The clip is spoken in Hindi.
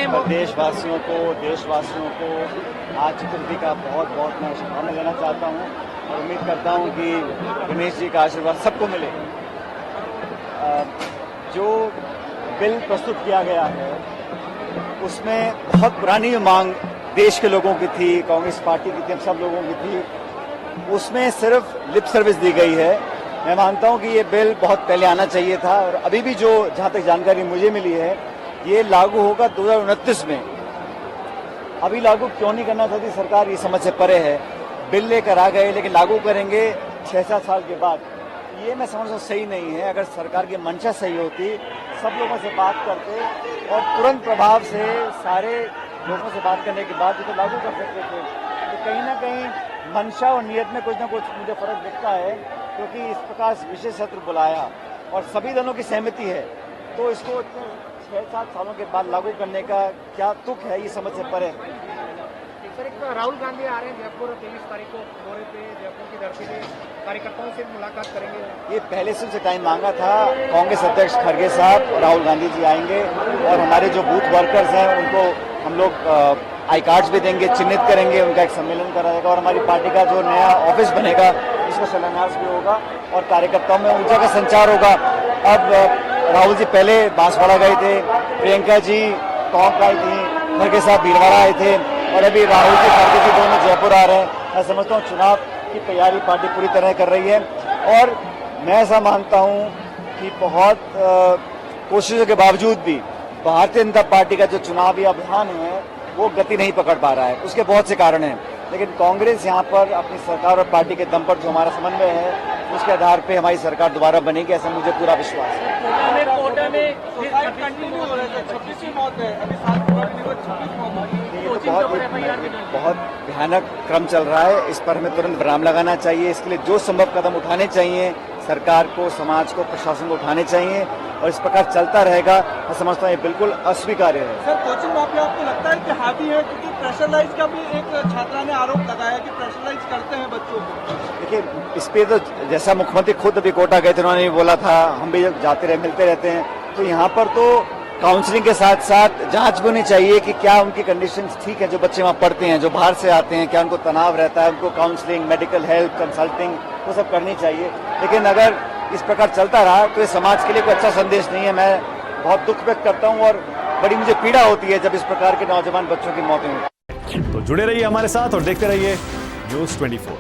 हैं। देशवासियों को आज चतुर्थी का बहुत बहुत मैं शुभकामनाएं देना चाहता हूँ और उम्मीद करता हूँ कि गणेश जी का आशीर्वाद सबको मिले। जो बिल प्रस्तुत किया गया है उसमें बहुत पुरानी मांग देश के लोगों की थी, कांग्रेस पार्टी की थी, सब लोगों की थी, उसमें सिर्फ लिप सर्विस दी गई है। मैं मानता हूं कि ये बिल बहुत पहले आना चाहिए था और अभी भी जो जहां तक जानकारी मुझे मिली है ये लागू होगा 2029 में। अभी लागू क्यों नहीं करना चाहती सरकार, ये समझ से परे है। बिल लेकर आ गए लेकिन लागू करेंगे 6-7 साल के बाद, ये मैं समझता हूँ सही नहीं है। अगर सरकार की मंशा सही होती, सब लोगों से बात करते और तुरंत प्रभाव से सारे लोगों से बात करने के बाद भी तो लागू कर सकते थे। तो कहीं ना कहीं मंशा और नियत में कुछ ना कुछ मुझे फर्क दिखता है, क्योंकि इस प्रकार विशेष सत्र बुलाया और सभी दलों की सहमति है, तो इसको 6-7 सालों के बाद लागू करने का क्या तुक है, ये समझ से परे है। सर, एक राहुल गांधी आ रहे हैं जयपुर 23 तारीख को दौरे पे, जयपुर की धरती पे कार्यकर्ताओं से मुलाकात करेंगे। ये पहले से टाइम मांगा था। कांग्रेस अध्यक्ष खड़गे साहब और राहुल गांधी जी आएंगे और हमारे जो बूथ वर्कर्स हैं उनको हम लोग आई कार्ड्स भी देंगे, चिन्हित करेंगे, उनका एक सम्मेलन कराएगा और हमारी पार्टी का जो नया ऑफिस बनेगा उसका शिलान्यास भी होगा और कार्यकर्ताओं में ऊर्जा का संचार होगा। अब राहुल जी पहले बांसवाड़ा गए थे, प्रियंका जी टोंक आई थी, खड़गे साहब भीलवाड़ा आए थे और अभी राहुल जी खड़गे जी दोनों जयपुर आ रहे हैं। मैं समझता हूँ चुनाव की तैयारी पार्टी पूरी तरह कर रही है और मैं ऐसा मानता हूँ कि बहुत कोशिशों के बावजूद भी भारतीय जनता पार्टी का जो चुनावी अभियान है वो गति नहीं पकड़ पा रहा है। उसके बहुत से कारण हैं, लेकिन कांग्रेस यहाँ पर अपनी सरकार और पार्टी के दम पर जो हमारा समन्वय है उसके आधार पे हमारी सरकार दोबारा बनेगी, ऐसा मुझे पूरा विश्वास है। बहुत भयानक क्रम चल रहा है, इस पर हमें तुरंत विराम लगाना चाहिए। इसके लिए जो संभव कदम उठाने चाहिए सरकार को, समाज को, प्रशासन को उठाने चाहिए और इस प्रकार चलता रहेगा मैं समझता हूँ ये बिल्कुल अस्वीकार्य है। सर, कोचिंग माफिया आपको लगता है कि हावी है, क्योंकि प्रेशराइज का भी एक छात्रा ने आरोप लगाया कि प्रेशराइज करते हैं बच्चों को। देखिए, इस पे तो जैसा मुख्यमंत्री खुद अभी कोटा गए थे उन्होंने भी बोला था, हम भी जाते रहे मिलते रहते हैं, तो यहाँ पर तो काउंसलिंग के साथ साथ जांच भी होनी चाहिए कि क्या उनकी कंडीशंस ठीक है। जो बच्चे वहाँ पढ़ते हैं, जो बाहर से आते हैं, क्या उनको तनाव रहता है, उनको काउंसलिंग, मेडिकल हेल्प, कंसल्टिंग वो सब करनी चाहिए। लेकिन अगर इस प्रकार चलता रहा तो ये समाज के लिए कोई अच्छा संदेश नहीं है। मैं बहुत दुख व्यक्त करता हूँ और बड़ी मुझे पीड़ा होती है जब इस प्रकार के नौजवान बच्चों की मौतें होती हैं। तो जुड़े रहिए हमारे साथ और देखते रहिए न्यूज़ 24।